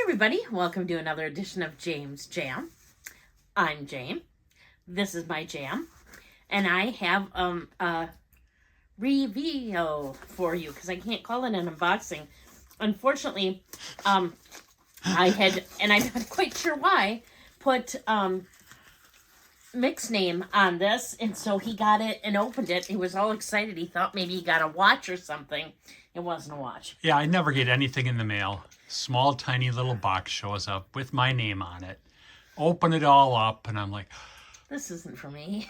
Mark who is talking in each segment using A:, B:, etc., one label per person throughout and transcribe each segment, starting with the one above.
A: Everybody, welcome to another edition of James Jam. I'm Jam. This is my jam, and I have a review for you because I can't call it an unboxing. Unfortunately, I had, and I'm not quite sure why, put Mick's name on this, and so he got it and opened it. He was all excited. He thought maybe he got a watch or something. It wasn't a watch.
B: Yeah, I never get anything in the mail. Small, tiny little box shows up with my name on it. Open it all up, and I'm like,
A: this isn't for me.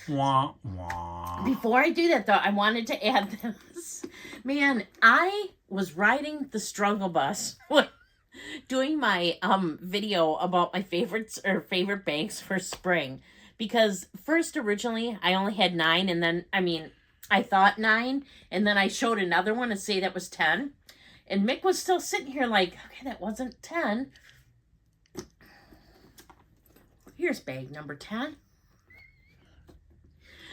B: Wah, wah.
A: Before I do that, though, I wanted to add this. Man, I was riding the struggle bus doing my video about my favorites or favorite bags for spring. Because first, originally, I only had 9, and then, I thought 9, and then I showed another one to say that was 10. And Mick was still sitting here like, okay, that wasn't 10. Here's bag number 10.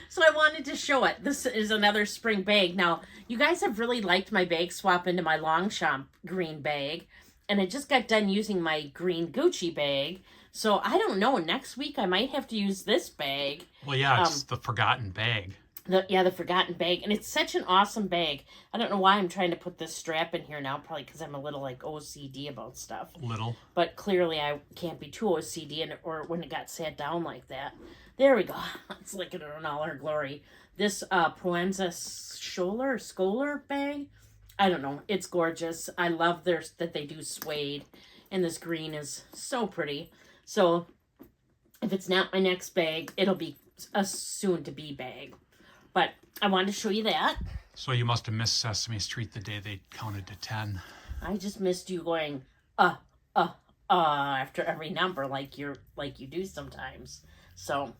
A: So I wanted to show it. This is another spring bag. Now, you guys have really liked my bag swap into my Longchamp green bag. And I just got done using my green Gucci bag. So I don't know. Next week I might have to use this bag.
B: Well, yeah, it's the forgotten bag.
A: The forgotten bag. And it's such an awesome bag. I don't know why I'm trying to put this strap in here now. Probably because I'm a little like OCD about stuff.
B: Little.
A: But clearly I can't be too OCD or when it got sat down like that. There we go. Let's look at it in all her glory. This Proenza Scholar bag. I don't know. It's gorgeous. I love that they do suede. And this green is so pretty. So if it's not my next bag, it'll be a soon-to-be bag. But I wanted to show you that.
B: So you must have missed Sesame Street the day they counted to 10.
A: I just missed you going, after every number like you do sometimes. So,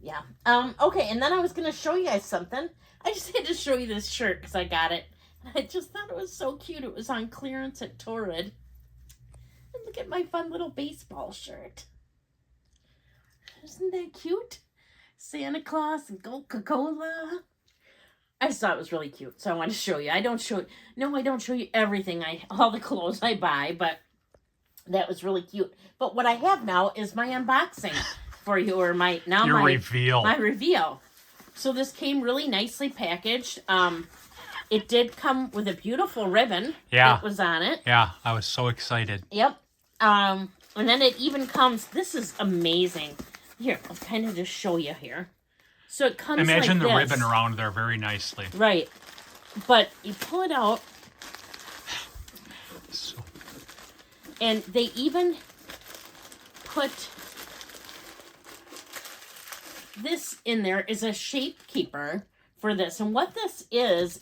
A: yeah. Okay, and then I was going to show you guys something. I just had to show you this shirt because I got it. I just thought it was so cute. It was on clearance at Torrid. And look at my fun little baseball shirt. Isn't that cute? Santa Claus and Coca-Cola. I just thought it was really cute, so I want to show you. I don't show you everything, all the clothes I buy, but that was really cute. But what I have now is my unboxing for you, or my reveal. My reveal. So this came really nicely packaged. It did come with a beautiful ribbon that was on it.
B: Yeah, I was so excited.
A: Yep. And then it even comes, this is amazing. Here, I'll kind of just show you here. So it comes
B: Imagine
A: like
B: the
A: this.
B: ribbon around there very nicely.
A: Right. But you pull it out. And they even put this in there is a shape keeper for this. And what this is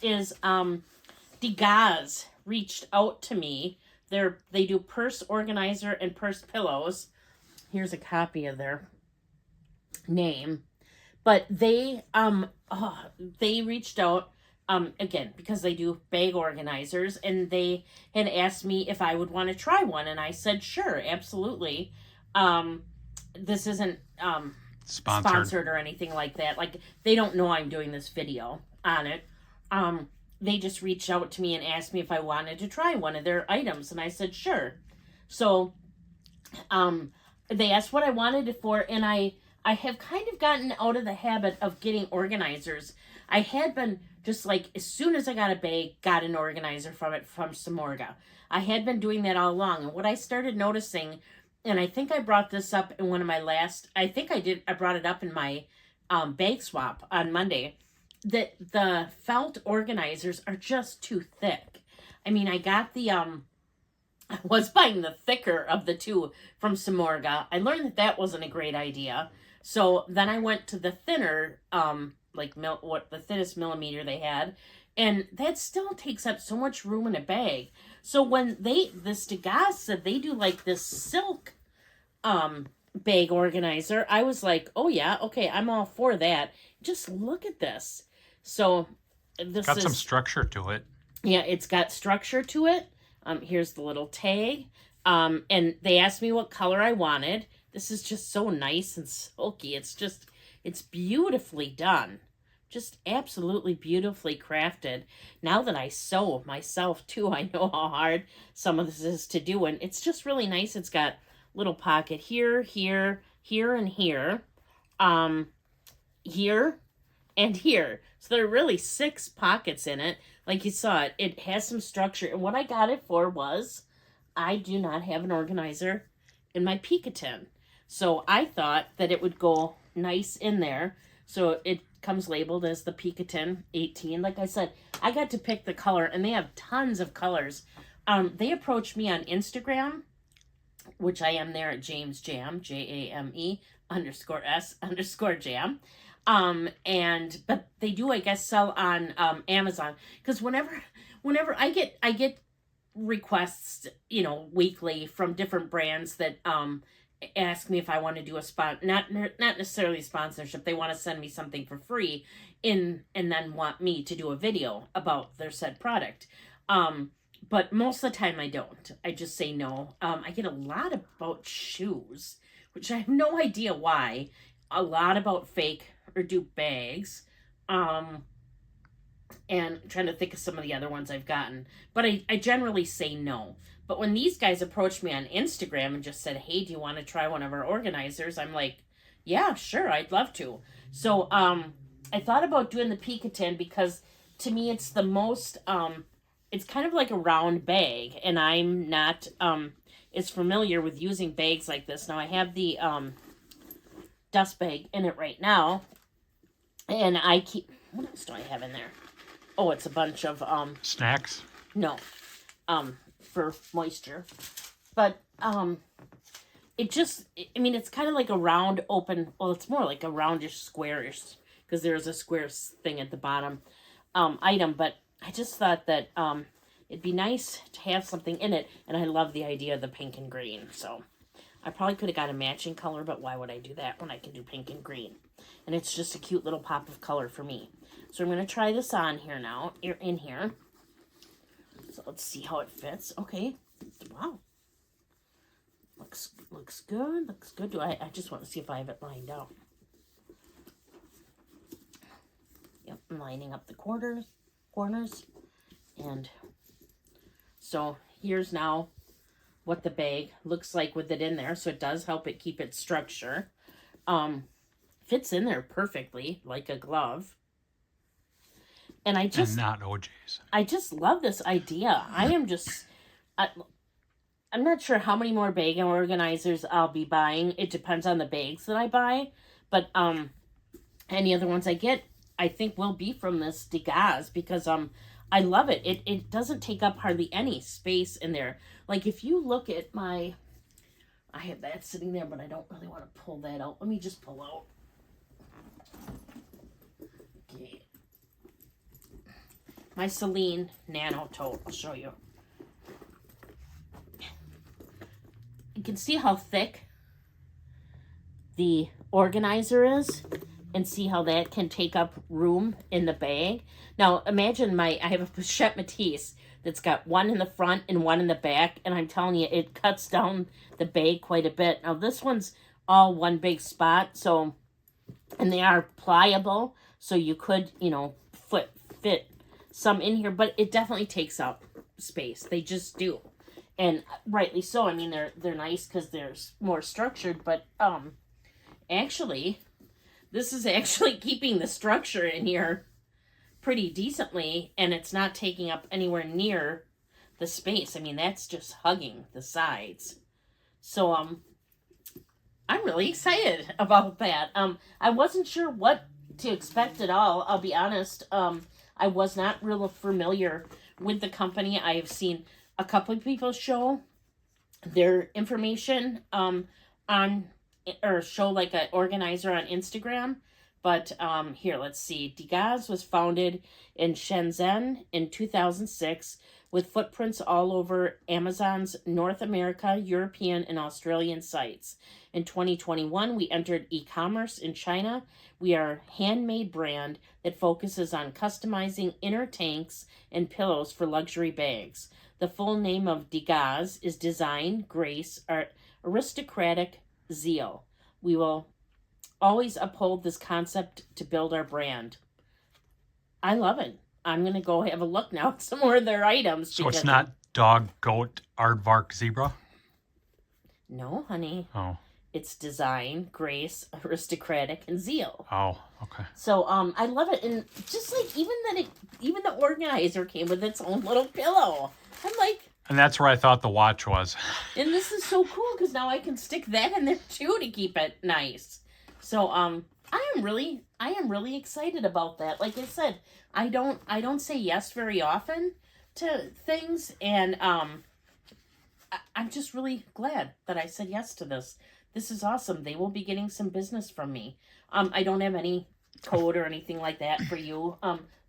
A: DGAZ reached out to me. They do purse organizer and purse pillows. Here's a copy of their name. But they reached out again because they do bag organizers, and they had asked me if I would want to try one, and I said sure, absolutely. This isn't sponsored or anything like that. Like, they don't know I'm doing this video on it. They just reached out to me and asked me if I wanted to try one of their items, and I said sure. So they asked what I wanted it for, and I have kind of gotten out of the habit of getting organizers. I had been just like, as soon as I got a bag, got an organizer from Samorga. I had been doing that all along. And what I started noticing, and I think I brought this up in one of my last, I brought it up in my bag swap on Monday, that the felt organizers are just too thick. I mean, I got I was buying the thicker of the two from Samorga. I learned that wasn't a great idea. So then I went to the thinner, the thinnest millimeter they had, and that still takes up so much room in a bag. So when this DGAZ said they do like this silk bag organizer, I was like, oh yeah, okay, I'm all for that. Just look at this. So this
B: got some structure to it.
A: Yeah, it's got structure to it. Here's the little tag. And they asked me what color I wanted. This is just so nice and silky. It's It's beautifully done. Just absolutely beautifully crafted. Now that I sew myself too, I know how hard some of this is to do. And it's just really nice. It's got little pocket here, here, here, and here. Here and here. So there are really 6 pockets in it. Like you saw, it has some structure. And what I got it for was, I do not have an organizer in my Picatin. So I thought that it would go nice in there. So it comes labeled as the Picatin 18. Like I said, I got to pick the color, and they have tons of colors. They approached me on Instagram, which I am there at James Jam, JAME _S _jam. But they do, I guess, sell on Amazon, because whenever I get requests, you know, weekly from different brands that ask me if I want to do a spot, not necessarily sponsorship. They want to send me something for free and then want me to do a video about their said product. But most of the time I don't. I just say no. I get a lot about shoes, which I have no idea why. A lot about fake or dupe bags. And I'm trying to think of some of the other ones I've gotten. But I generally say no. But when these guys approached me on Instagram and just said, hey, do you want to try one of our organizers? I'm like, yeah, sure, I'd love to. So I thought about doing the Picatin because to me it's the most, it's kind of like a round bag. And I'm not as familiar with using bags like this. Now I have the dust bag in it right now. And I keep, what else do I have in there? Oh, it's a bunch of
B: snacks.
A: No, for moisture, but it just, I mean, it's kind of like a round open. Well, it's more like a roundish, squarish, because there's a square thing at the bottom item. But I just thought that it'd be nice to have something in it, and I love the idea of the pink and green. So I probably could have got a matching color, but why would I do that when I can do pink and green? And it's just a cute little pop of color for me. So I'm going to try this on here now, in here. So let's see how it fits. Okay. Wow. Looks good. Looks good. I just want to see if I have it lined out. Yep, I'm lining up the corners. And so here's now what the bag looks like with it in there. So it does help it keep its structure. Fits in there perfectly, like a glove. And
B: not OJ's.
A: I just love this idea. I'm not sure how many more bag organizers I'll be buying. It depends on the bags that I buy. But any other ones I get, I think will be from this DGAZ, because I love it. It doesn't take up hardly any space in there. Like if you look at I have that sitting there, but I don't really want to pull that out. Let me just pull out. Okay. My Celine Nano Tote. I'll show you. You can see how thick the organizer is, and see how that can take up room in the bag. Now imagine I have a Pochette Matisse that's got one in the front and one in the back, and I'm telling you, it cuts down the bag quite a bit. Now this one's all one big spot, so, and they are pliable, so you could, you know, fit some in here, but it definitely takes up space. They just do. And rightly so. I mean, they're nice because they're more structured, but actually, this is actually keeping the structure in here pretty decently, and it's not taking up anywhere near the space. I mean, that's just hugging the sides. So I'm really excited about that. I wasn't sure what to expect at all. I'll be honest. I was not real familiar with the company. I have seen a couple of people show their information or show like an organizer on Instagram. But here, let's see. DGAZ was founded in Shenzhen in 2006 with footprints all over Amazon's North America, European, and Australian sites. In 2021, we entered e-commerce in China. We are a handmade brand that focuses on customizing inner tanks and pillows for luxury bags. The full name of DGAZ is Design, Grace, Aristocratic Zeal. We will always uphold this concept to build our brand. I love it. I'm going to go have a look now at some more of their items.
B: So it's not dog, goat, aardvark, zebra?
A: No, honey.
B: Oh.
A: It's design, grace, aristocratic, and zeal.
B: Oh, okay.
A: So I love it. And just like even the organizer came with its own little pillow. I'm like,
B: and that's where I thought the watch was.
A: And this is so cool because now I can stick that in there too to keep it nice. So I am really excited about that. Like I said, I don't say yes very often to things, and I'm just really glad that I said yes to this. This is awesome. They will be getting some business from me. I don't have any code or anything like that for you.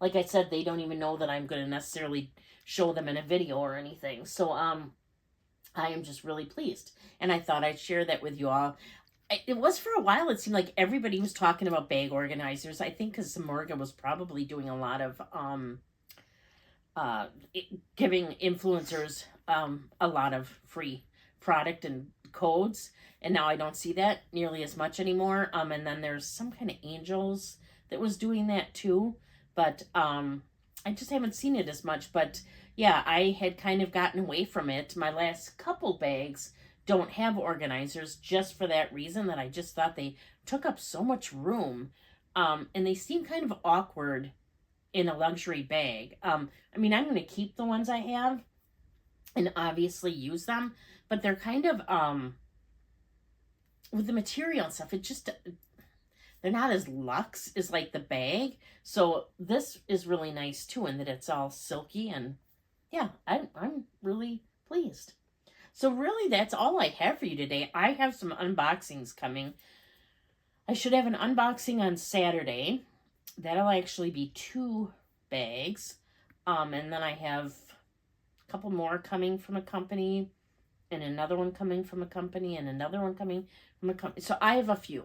A: Like I said, they don't even know that I'm going to necessarily show them in a video or anything. So I am just really pleased, and I thought I'd share that with you all. It was for a while. It seemed like everybody was talking about bag organizers. I think because Samorga was probably doing a lot of giving influencers a lot of free product and codes, and now I don't see that nearly as much anymore. And then there's some kind of Angels that was doing that too, but I just haven't seen it as much. But yeah, I had kind of gotten away from it. My last couple bags don't have organizers just for that reason, that I just thought they took up so much room, and they seem kind of awkward in a luxury bag. I mean, I'm going to keep the ones I have and obviously use them, but they're kind of with the material and stuff, it just, they're not as luxe as like the bag. So this is really nice too, in that it's all silky, and yeah, I'm really pleased. So really, that's all I have for you today. I have some unboxings coming. I should have an unboxing on Saturday. That'll actually be 2 bags. And then I have a couple more coming from a company, and another one coming from a company, and another one coming from a company. So I have a few.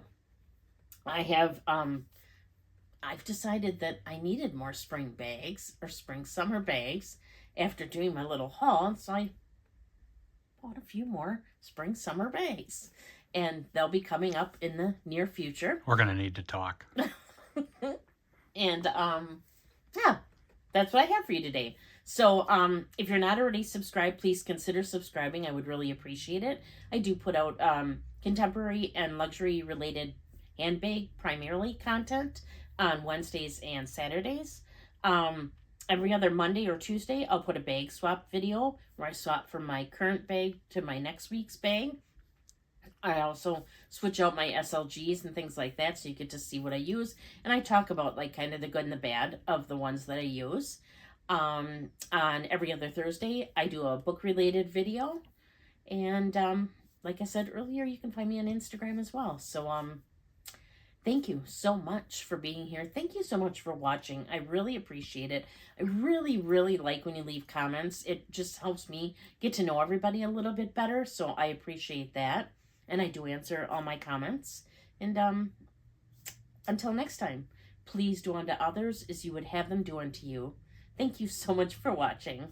A: I have, I've decided that I needed more spring bags, or spring-summer bags, after doing my little haul. So I bought a few more spring-summer bags, and they'll be coming up in the near future.
B: We're going to need to talk.
A: And, yeah, that's what I have for you today. So, if you're not already subscribed, please consider subscribing. I would really appreciate it. I do put out, contemporary and luxury-related handbag, primarily, content on Wednesdays and Saturdays. Every other Monday or Tuesday, I'll put a bag swap video where I swap from my current bag to my next week's bag. I also switch out my SLGs and things like that, so you get to see what I use. And I talk about like kind of the good and the bad of the ones that I use. On every other Thursday, I do a book-related video. And like I said earlier, you can find me on Instagram as well. So thank you so much for being here. Thank you so much for watching. I really appreciate it. I really, really like when you leave comments. It just helps me get to know everybody a little bit better. So I appreciate that. And I do answer all my comments. And until next time, please do unto others as you would have them do unto you. Thank you so much for watching.